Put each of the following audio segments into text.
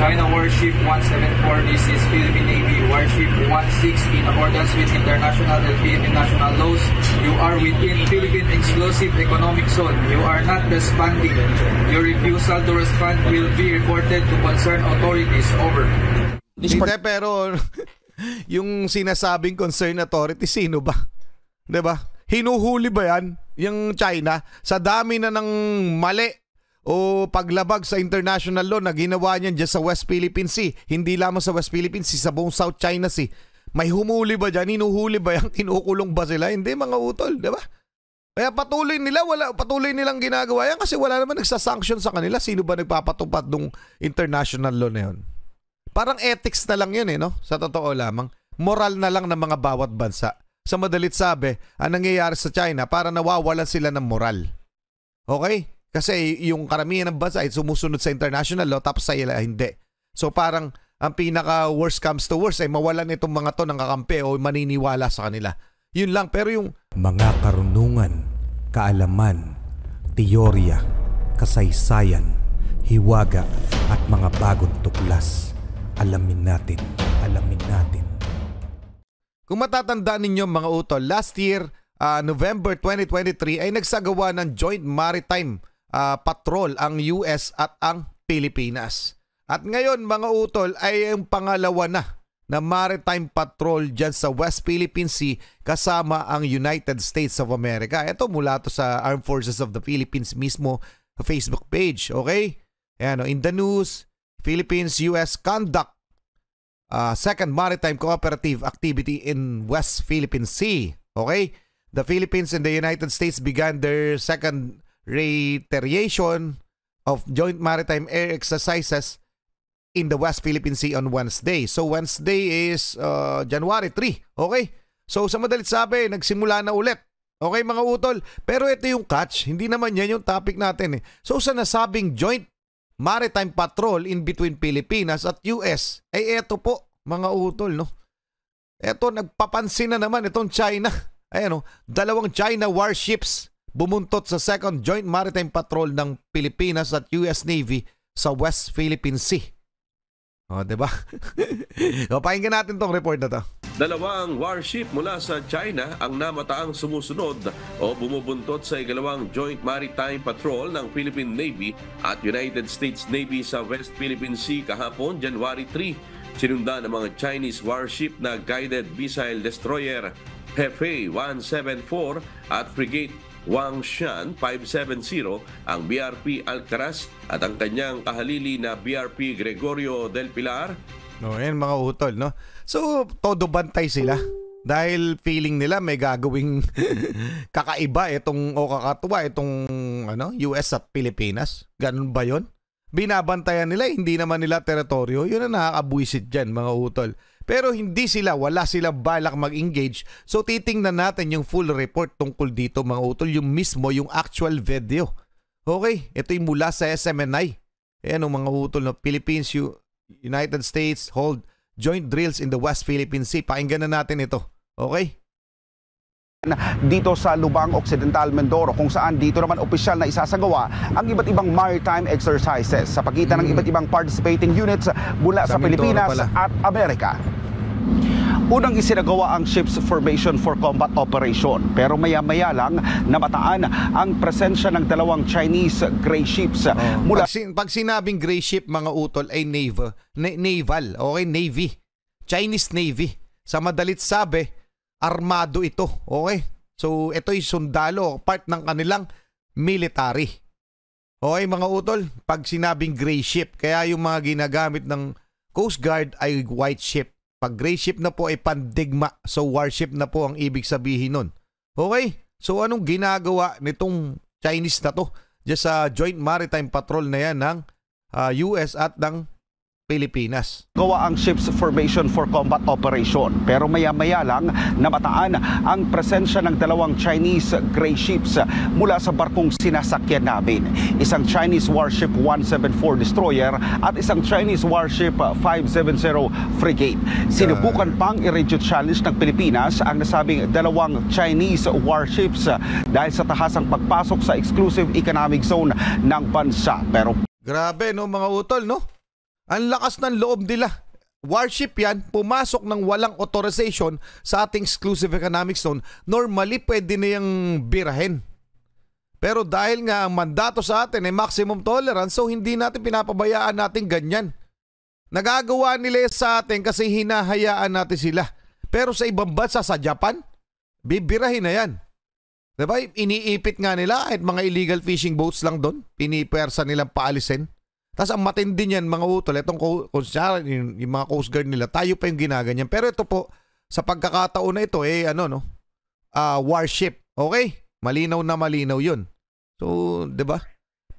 China Warship 174, this is Philippine Navy Warship 16. In accordance with international and Philippine national laws, you are within Philippine Exclusive Economic Zone. You are not responding. Your refusal to respond will be reported to concerned authorities. Over. Hindi, pero yung sinasabing concerned authority, sino ba? Diba? Hinuhuli ba yan? Yung China, sa dami na ng mali o paglabag sa international law na ginawa niyan dyan sa West Philippine Sea. Hindi lamang sa West Philippine Sea, sa buong South China Sea. May humuli ba dyan? Hinuhuli ba yan? Kinukulong ba sila? Hindi, mga utol, di ba? Kaya patuloy nilang ginagawa yan kasi wala naman nagsasanction sa kanila. Sino ba nagpapatupad ng international law na yun? Parang ethics na lang yun no? Sa totoo lamang. Moral na lang ng mga bawat bansa. Sa madalit sabi, ang nangyayari sa China, para nawawalan sila ng moral. Okay? Kasi yung karamihan ng bansa ay sumusunod sa international law tapos sa ila hindi. So parang ang pinaka worst comes to worst ay mawalan itong mga to ng kakampi o maniniwala sa kanila. Yun lang. Pero yung mga karunungan, kaalaman, teorya, kasaysayan, hiwaga at mga bagong tuklas. Alamin natin. Kung matatandaan ninyo mga utol, last year, November 2023 ay nagsagawa ng Joint Maritime Patrol ang US at ang Pilipinas. At ngayon mga utol ay ang pangalawa na maritime patrol dyan sa West Philippine Sea kasama ang United States of America. Ito mula to sa Armed Forces of the Philippines mismo Facebook page. Okay? Ayan, in the news, Philippines-US conduct second maritime cooperative activity in West Philippine Sea. Okay? The Philippines and the United States began their second reiteration of joint maritime air exercises in the West Philippine Sea on Wednesday. So Wednesday is January 3. Okay? So sa madalit sabi, nagsimula na ulit. Okay mga utol? Pero ito yung catch. Hindi naman yan yung topic natin. So sa nasabing joint maritime patrol in between Pilipinas at US, ay eto po mga utol. No? Eto nagpapansin na naman itong China. Ayan, dalawang China warships bumuntot sa second joint maritime patrol ng Pilipinas at US Navy sa West Philippine Sea. O, diba? O, pakinggan natin tong report na to. Dalawang warship mula sa China ang namataang sumusunod o bumubuntot sa ikalawang Joint Maritime Patrol ng Philippine Navy at United States Navy sa West Philippine Sea kahapon, January 3. Sinundan ng mga Chinese warship na guided missile destroyer Hefei 174 at frigate Wangshan 570 ang BRP Alcaraz at ang kanyang kahalili na BRP Gregorio del Pilar. No, yan mga utol, no? So, todo bantay sila. Dahil feeling nila may gagawing kakaiba o kakatuwa itong US at Pilipinas. Ganun ba yon? Binabantayan nila, hindi naman nila teritoryo. Yun ang nakakabuisit dyan, mga utol. Pero wala silang balak mag-engage. So titingnan natin yung full report tungkol dito mga utol, yung actual video. Okay, ito yung mula sa SMNI. Ayan mga utol, no? Philippines, United States hold joint drills in the West Philippine Sea. Pakinggan na natin ito. Okay? Dito sa Lubang Occidental, Mindoro, kung saan dito naman opisyal na isasagawa ang iba't ibang maritime exercises sa pagitan ng iba't ibang participating units mula sa Pilipinas at Amerika. Unang isinagawa ang ships formation for combat operation, pero maya-maya lang namataan ang presensya ng dalawang Chinese gray ships mula... Pag sinabing gray ship mga utol ay naval, okay? Navy. Chinese Navy. Sa madalit sabi, armado ito, okay? So ito'y sundalo, part ng kanilang military. Okay mga utol, pag sinabing gray ship, kaya yung mga ginagamit ng Coast Guard ay white ship. Pag gray ship na po ay pandigma, so warship na po ang ibig sabihin nun. Okay? So anong ginagawa nitong Chinese na to dyan sa Joint Maritime Patrol na yan ng US at ng Pilipinas? Gawa ang ships formation for combat operation, pero maya-maya lang namataan ang presensya ng dalawang Chinese gray ships mula sa barkong sinasakyan namin. Isang Chinese warship 174 destroyer at isang Chinese warship 570 frigate. Sinubukan pang i-radio challenge ng Pilipinas ang nasabing dalawang Chinese warships dahil sa tahasang pagpasok sa exclusive economic zone ng bansa. Pero grabe no mga utol, no? Ang lakas ng loob nila. Warship yan, pumasok ng walang authorization sa ating exclusive economic zone. Normally, pwede na yung birahin. Pero dahil nga ang mandato sa atin ay maximum tolerance, so hindi natin pinapabayaan natin ganyan. Nagagawa nila sa atin kasi hinahayaan natin sila. Pero sa ibang bansa, sa Japan, bibirahin na yan. Diba? Iniipit nga nila kahit mga illegal fishing boats lang doon. Pinipersa nilang paalisin. Tapos ang matindi niyan mga utol, itong yung mga Coast Guard nila, tayo pa yung ginaganyan. Pero ito po, sa pagkakataon na ito, warship. Okay? Malinaw na malinaw yun. So, di ba?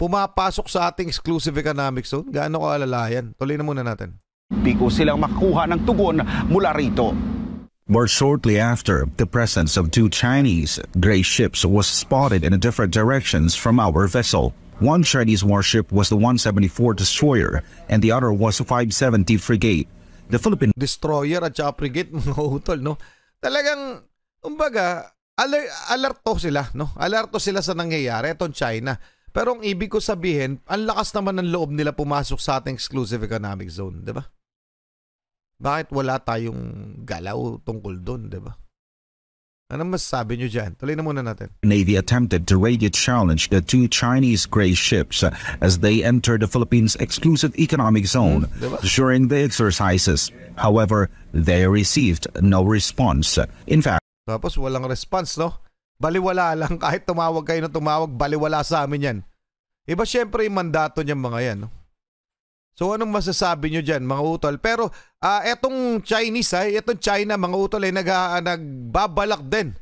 Pumapasok sa ating exclusive economic zone. Gaano kaalala yan? Tuloy na muna natin. Biko silang makakuha ng tugon mula rito. But shortly after, the presence of 2 Chinese gray ships was spotted in different directions from our vessel. One Chinese warship was the 174 destroyer and the other was a 570 frigate. The Philippine Destroyer at saka frigate, mga utol, no? Talagang, kumbaga, alerto sila, no? Alerto sila sa nangyayari, itong China. Pero ang ibig ko sabihin, ang lakas naman ng loob nila pumasok sa ating exclusive economic zone, di ba? Bakit wala tayong galaw tungkol doon, di ba? Anong masasabi nyo dyan? Tuloy na muna natin. Navy attempted to radio challenge the 2 Chinese gray ships as they entered the Philippines' exclusive economic zone during the exercises. However, they received no response. In fact, tapos walang response, no? Baliwala lang. Kahit tumawag kayo na tumawag, baliwala sa amin yan. Iba syempre yung mandato niyang mga yan, no? So anong masasabi nyo dyan, mga utol? Pero etong Chinese, etong China, mga utol, ay nagbabalak din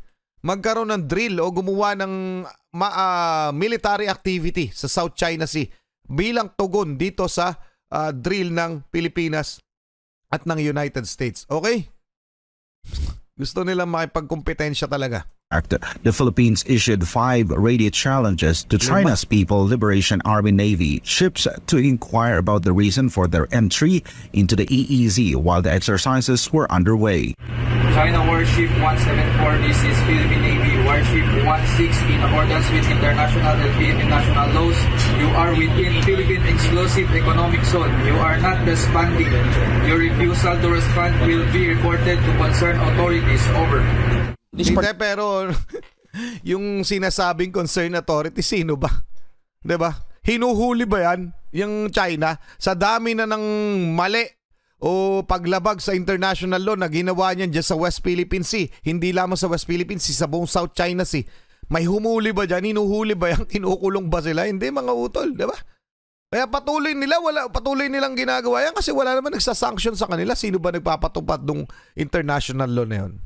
magkaroon ng drill o gumawa ng military activity sa South China Sea bilang tugon dito sa drill ng Pilipinas at ng United States. Okay? Gusto nilang makipagkompetensya talaga. the Philippines issued 5 radio challenges to China's People Liberation Army Navy ships to inquire about the reason for their entry into the EEZ while the exercises were underway. China Warship 174, this is Philippine Navy Warship 16 in accordance with international and Philippine national laws. You are within Philippine Exclusive Economic Zone. You are not responding. Your refusal to respond will be reported to concerned authorities. Over. Hindi, pero yung sinasabing concerned authority, sino ba? 'Di ba? Hinuhuli ba yan? Yung China, sa dami na ng mali o paglabag sa international law na ginawa niyan dyan sa West Philippine Sea. Hindi lamang sa West Philippine Sea, sa buong South China Sea. May humuli ba dyan? Hinuhuli ba yan? Kinukulong ba sila? Hindi, mga utol, 'di ba? Kaya patuloy nilang ginagawa yan kasi wala naman nagsasanction sa kanila. Sino ba nagpapatupad ng international law na yun?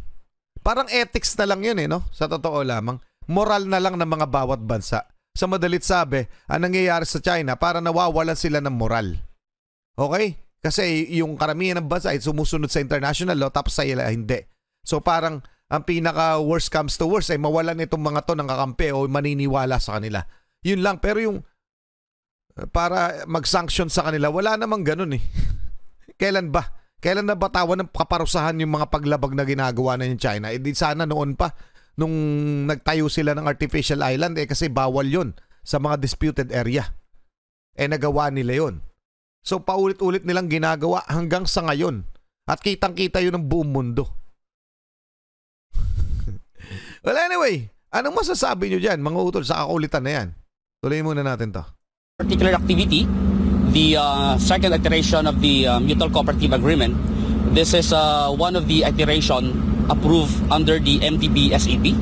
Parang ethics na lang yun no? Sa totoo lamang. Moral na lang ng mga bawat bansa. Sa madalit sabi, ang nangyayari sa China, para nawawalan sila ng moral. Okay? Kasi yung karamihan ng bansa ay sumusunod sa international law tapos sa ila hindi. So parang ang pinaka worst comes to worst ay mawalan itong mga to ng kakampi o maniniwala sa kanila. Yun lang. Pero yung para mag-sanction sa kanila, wala namang ganun eh. Kailan ba? Kailan na batawan ng kaparusahan yung mga paglabag na ginagawa na yung China? Eh di sana noon pa, nung nagtayo sila ng artificial island, kasi bawal yun sa mga disputed area. Nagawa nila yun. So paulit-ulit nilang ginagawa hanggang sa ngayon. At kitang-kita yun ng buong mundo. Well anyway, anong masasabi nyo dyan, mga utol, sa kakulitan na yan? Tuloy muna natin to. Particular activity, the second iteration of the Mutual Cooperative Agreement. This is one of the iteration approved under the MTB SAP.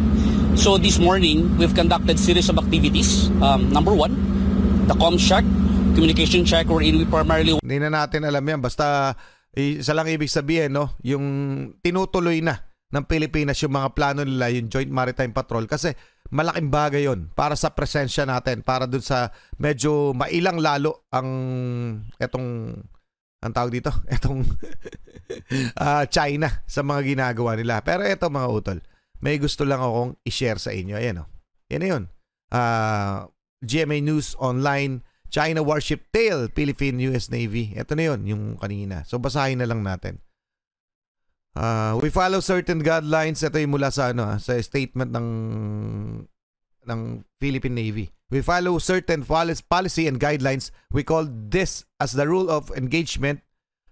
So this morning, we've conducted series of activities. Number 1, the comms check, communication check, wherein we primarily... Hindi na natin alam yan. Basta isa lang ibig sabihin, no? Yung tinutuloy na ng Pilipinas yung mga plano nila, yung Joint Maritime Patrol. Kasi malaking bagay yon para sa presensya natin, para dun sa medyo mailang lalo ang tawag dito, China sa mga ginagawa nila. Pero eto mga utol, may gusto lang akong i-share sa inyo. Ayan o. Yan na yun. GMA News Online, China Warship Tail, Philippine US Navy. Ito na yun, yung kanina. So basahin na lang natin. We follow certain guidelines. Ito yung mula sa sa statement ng Philippine Navy. We follow certain policy and guidelines. We call this as the rule of engagement.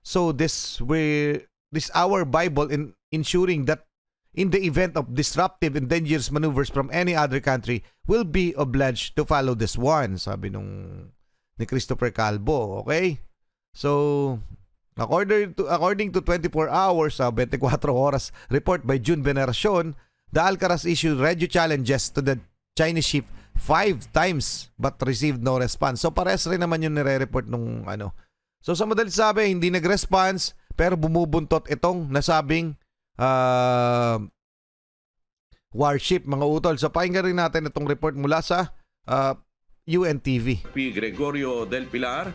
So this our Bible in ensuring that in the event of disruptive and dangerous maneuvers from any other country, will be obliged to follow this one, sabi ni Christopher Calvo. Okay? So, according to 24 hours, 24 oras report by June Veneracion, the Alcaraz issued radio challenges to the Chinese ship 5 times but received no response. So, pares rin naman yung nire-report nung ano. So, sa madalit sabi, hindi nag-response, pero bumubuntot itong nasabing warship, mga utol. So pakinggan rin natin itong report mula sa UNTV. P. Gregorio del Pilar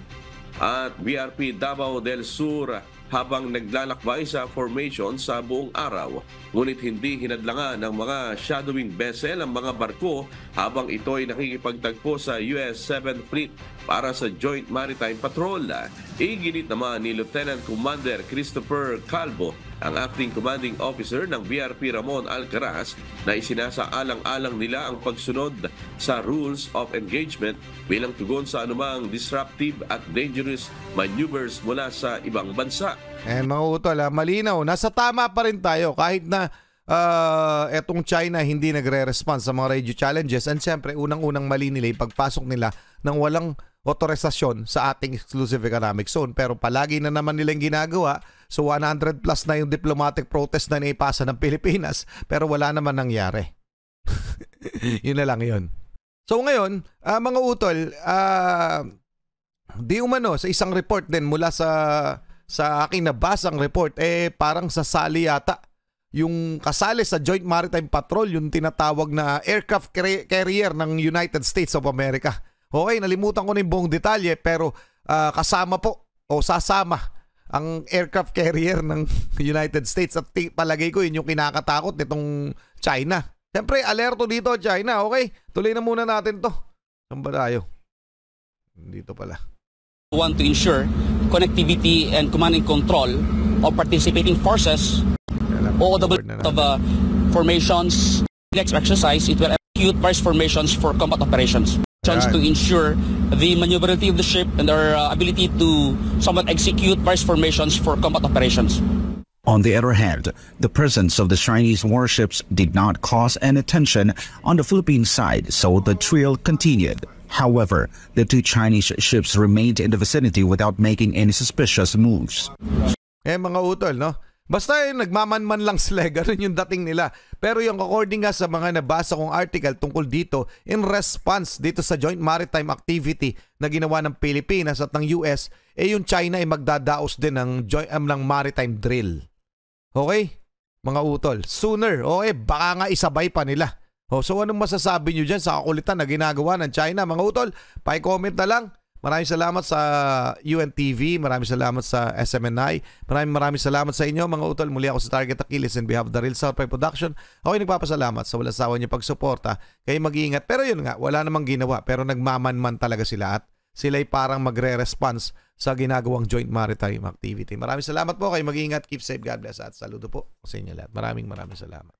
at BRP Davao del Sur habang naglalakbay sa formation sa buong araw. Ngunit hindi hinadlangan ng mga shadowing vessel ang mga barko habang ito ay nakikipagtagpo sa US 7th Fleet para sa Joint Maritime Patrol. Iginit naman ni Lieutenant Commander Christopher Calvo, ang acting commanding officer ng BRP Ramon Alcaraz, na isinasaalang-alang nila ang pagsunod sa rules of engagement bilang tugon sa anumang disruptive at dangerous maneuvers mula sa ibang bansa. Mga utol, malinaw. Nasa tama pa rin tayo kahit na etong China hindi nagre-response sa mga radio challenges. And siyempre, unang-unang mali nila yung pagpasok nila ng walang otorisasyon sa ating exclusive economic zone. Pero palagi na naman nilang ginagawa. So 100 plus na yung diplomatic protest na naipasa ng Pilipinas, pero wala naman nangyari. Yun na lang yun. So ngayon, mga utol, di umano sa isang report din mula sa aking nabasang report, parang sasali yata yung kasali sa Joint Maritime Patrol, yung tinatawag na aircraft carrier ng United States of America. Okay, nalimutan ko na yung buong detalye, pero kasama po o sasama ang aircraft carrier ng United States, at palagay ko yun yung kinakatakot nitong China. Siyempre, alerto dito China. Okay, tuloy na muna natin to. Saan ba tayo? Dito pala. Want to ensure connectivity and command and control of participating forces. OOW of formations. Next exercise, it will execute various formations for combat operations. To ensure the maneuverability of the ship and their ability to somewhat execute various formations for combat operations. On the other hand, the presence of the Chinese warships did not cause any tension on the Philippine side, so the trial continued. However, the 2 Chinese ships remained in the vicinity without making any suspicious moves. Mga utol, no? Basta nagmamanman lang sila, ganun yung dating nila. Pero yung according nga sa mga nabasa kong article tungkol dito, in response dito sa joint maritime activity na ginawa ng Pilipinas at ng US, yung China ay magdadaos din ng maritime drill. Okay? Mga utol, sooner, okay, baka nga isabay pa nila. So anong masasabi nyo dyan sa kakulitan na ginagawa ng China? Mga utol, pa-comment na lang. Maraming salamat sa UNTV, maraming salamat sa SMNI, maraming salamat sa inyo mga utol. Muli ako sa Target Achilles and we have the Real South Production. Ako'y nagpapasalamat sa walang sawa niyo pagsuporta. Kayo mag-iingat. Pero yun nga, wala namang ginawa. Pero nagmamanman talaga sila at sila'y parang magre-response sa ginagawang joint maritime activity. Maraming salamat po. Kayo mag-iingat. Keep safe. God bless. At saludo po sa inyo lahat. Maraming salamat.